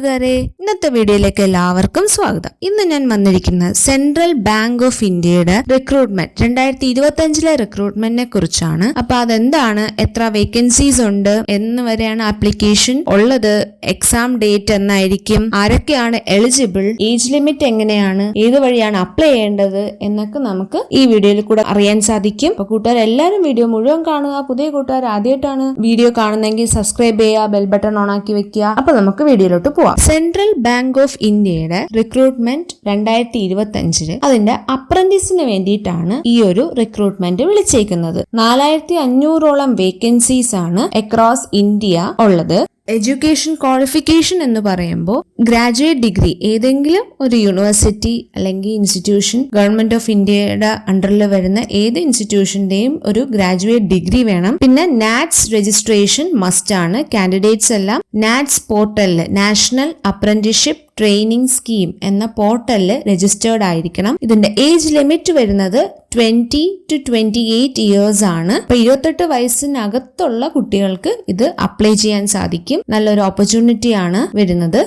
കൂട്ടുകാരെ, ഇന്നത്തെ വീഡിയോയിലേക്ക് എല്ലാവർക്കും സ്വാഗതം. ഇന്ന് ഞാൻ വന്നിരിക്കുന്ന സെൻട്രൽ ബാങ്ക് ഓഫ് ഇന്ത്യയുടെ റിക്രൂട്ട്മെന്റ് 2025 റിക്രൂട്ട്മെന്റിനെ കുറിച്ചാണ്. അപ്പൊ അതെന്താണ്, എത്ര വേക്കൻസീസ് ഉണ്ട്, എന്ന് വരെയാണ് ആപ്ലിക്കേഷൻ ഉള്ളത്, എക്സാം ഡേറ്റ് എന്നായിരിക്കും, ആരൊക്കെയാണ് എലിജിബിൾ, ഏജ് ലിമിറ്റ് എങ്ങനെയാണ്, ഏത് വഴിയാണ് അപ്ലൈ ചെയ്യേണ്ടത് എന്നൊക്കെ നമുക്ക് ഈ വീഡിയോയിൽ കൂടെ അറിയാൻ സാധിക്കും. അപ്പൊ കൂട്ടുകാർ എല്ലാവരും വീഡിയോ മുഴുവൻ കാണുക. പുതിയ കൂട്ടുകാർ ആദ്യമായിട്ടാണ് വീഡിയോ കാണുന്നതെങ്കിൽ സബ്സ്ക്രൈബ് ചെയ്യുക, ബെൽ ബട്ടൺ ഓൺ ആക്കി വെക്കുക. അപ്പൊ നമുക്ക് വീഡിയോയിലോട്ട് പോവാം. സെൻട്രൽ ബാങ്ക് ഓഫ് ഇന്ത്യയുടെ റിക്രൂട്ട്മെന്റ് 2025 അതിന്റെ അപ്രന്റീസിന് വേണ്ടിയിട്ടാണ് ഈ ഒരു റിക്രൂട്ട്മെന്റ് വിളിച്ചേക്കുന്നത്. 4500ഓളം വേക്കൻസീസ് ആണ് അക്രോസ് ഇന്ത്യ ഉള്ളത്. എഡ്യൂക്കേഷൻ ക്വാളിഫിക്കേഷൻ എന്ന് പറയുമ്പോൾ ഗ്രാജുവേറ്റ് ഡിഗ്രി ഏതെങ്കിലും ഒരു യൂണിവേഴ്സിറ്റി അല്ലെങ്കിൽ ഇൻസ്റ്റിറ്റ്യൂഷൻ, ഗവൺമെന്റ് ഓഫ് ഇന്ത്യയുടെ അണ്ടറിൽ വരുന്ന ഏത് ഇൻസ്റ്റിറ്റ്യൂഷന്റെയും ഒരു ഗ്രാജുവേറ്റ് ഡിഗ്രി വേണം. പിന്നെ നാറ്റ്സ് രജിസ്ട്രേഷൻ മസ്റ്റ് ആണ്. കാൻഡിഡേറ്റ്സ് എല്ലാം നാറ്റ്സ് പോർട്ടലില്, നാഷണൽ അപ്രന്റീസ്ഷിപ്പ് ട്രെയിനിങ് സ്കീം എന്ന പോർട്ടലില് രജിസ്റ്റേർഡ് ആയിരിക്കണം. ഇതിന്റെ ഏജ് ലിമിറ്റ് വരുന്നത് 20 to 28 ഇയേഴ്സ് ആണ്. അപ്പൊ 28 വയസ്സിനകത്തുള്ള കുട്ടികൾക്ക് ഇത് അപ്ലൈ ചെയ്യാൻ സാധിക്കും. നല്ലൊരു ഓപ്പർച്യൂണിറ്റി ആണ് വരുന്നത്.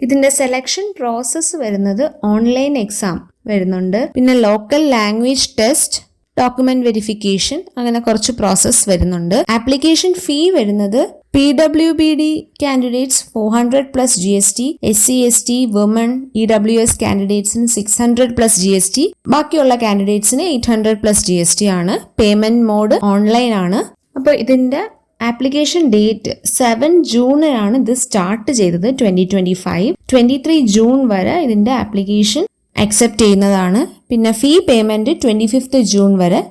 ഇതിന്റെ സെലക്ഷൻ പ്രോസസ്സ് വരുന്നത് ഓൺലൈൻ എക്സാം വരുന്നുണ്ട്. പിന്നെ local language test, document verification, അങ്ങനെ കുറച്ച് പ്രോസസ് വരുന്നുണ്ട്. ആപ്ലിക്കേഷൻ ഫീ വരുന്നത് PWBD candidates 400+ GST, SC ST woman EWS കാൻഡിഡേറ്റ്സിന് 600+ GST, ബാക്കിയുള്ള കാൻഡിഡേറ്റ്സിന് 800+ GST ആണ്. പേയ്മെന്റ് മോഡ് ഓൺലൈൻ ആണ്. അപ്പോൾ ഇതിന്റെ ആപ്ലിക്കേഷൻ ഡേറ്റ് 7 ജൂണിനാണ് ഇത് സ്റ്റാർട്ട് ചെയ്തത് 2025. 23 ജൂൺ വരെ ഇതിന്റെ ആപ്ലിക്കേഷൻ അക്സെപ്റ്റ് ചെയ്യുന്നതാണ്. പിന്നെ ഫീ പേയ്മെന്റ് 25 ജൂൺ വരെ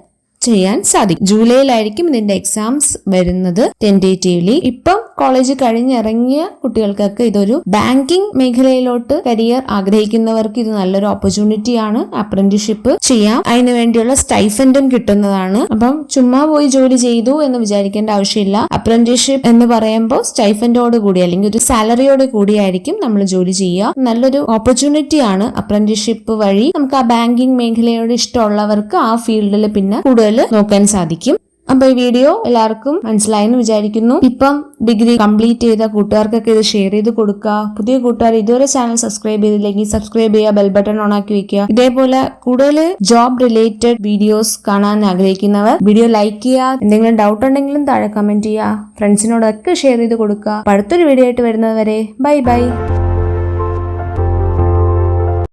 ചെയ്യാൻ സാധിക്കും. ജൂലൈയിലായിരിക്കും ഇതിന്റെ എക്സാംസ് വരുന്നത് ടെന്റേറ്റീവ്ലി. ഇപ്പം കോളേജ് കഴിഞ്ഞിറങ്ങിയ കുട്ടികൾക്കൊക്കെ ഇതൊരു ബാങ്കിങ് മേഖലയിലോട്ട് കരിയർ ആഗ്രഹിക്കുന്നവർക്ക് ഇത് നല്ലൊരു ഓപ്പർച്യൂണിറ്റി ആണ്. അപ്രന്റീസ്ഷിപ്പ് ചെയ്യാം, അതിനു വേണ്ടിയുള്ള സ്റ്റൈഫൻഡും കിട്ടുന്നതാണ്. അപ്പം ചുമ്മാ പോയി ജോലി ചെയ്തു എന്ന് വിചാരിക്കേണ്ട ആവശ്യമില്ല. അപ്രന്റീസ്ഷിപ്പ് എന്ന് പറയുമ്പോൾ സ്റ്റൈഫൻഡോട് കൂടി അല്ലെങ്കിൽ ഒരു സാലറിയോട് കൂടിയായിരിക്കും നമ്മൾ ജോലി ചെയ്യുക. നല്ലൊരു ഓപ്പർച്യൂണിറ്റി ആണ്. അപ്രന്റീസ്ഷിപ്പ് വഴി നമുക്ക് ആ ബാങ്കിങ് മേഖലയോട് ഇഷ്ടമുള്ളവർക്ക് ആ ഫീൽഡിൽ പിന്നെ കൂടുതൽ നോക്കാൻ സാധിക്കും. അപ്പൊ ഈ വീഡിയോ എല്ലാവർക്കും മനസ്സിലായെന്ന് വിചാരിക്കുന്നു. ഇപ്പം ഡിഗ്രി കംപ്ലീറ്റ് ചെയ്ത കൂട്ടുകാർക്കൊക്കെ ഇത് ഷെയർ ചെയ്ത് കൊടുക്കുക. പുതിയ കൂട്ടുകാർ ഇതുവരെ ചാനൽ സബ്സ്ക്രൈബ് ചെയ്തില്ലെങ്കിൽ സബ്സ്ക്രൈബ് ചെയ്യുക, ബെൽ ബട്ടൺ ഓൺ ആക്കി വെക്കുക. ഇതേപോലെ കൂടുതൽ ജോബ് റിലേറ്റഡ് വീഡിയോസ് കാണാൻ ആഗ്രഹിക്കുന്നവർ വീഡിയോ ലൈക്ക് ചെയ്യുക. എന്തെങ്കിലും ഡൗട്ട് ഉണ്ടെങ്കിലും താഴെ കമന്റ് ചെയ്യുക. ഫ്രണ്ട്സിനോടൊക്കെ ഷെയർ ചെയ്ത് കൊടുക്കുക. അടുത്തൊരു വീഡിയോ ആയിട്ട് വരുന്നത് വരെ ബൈ ബൈ.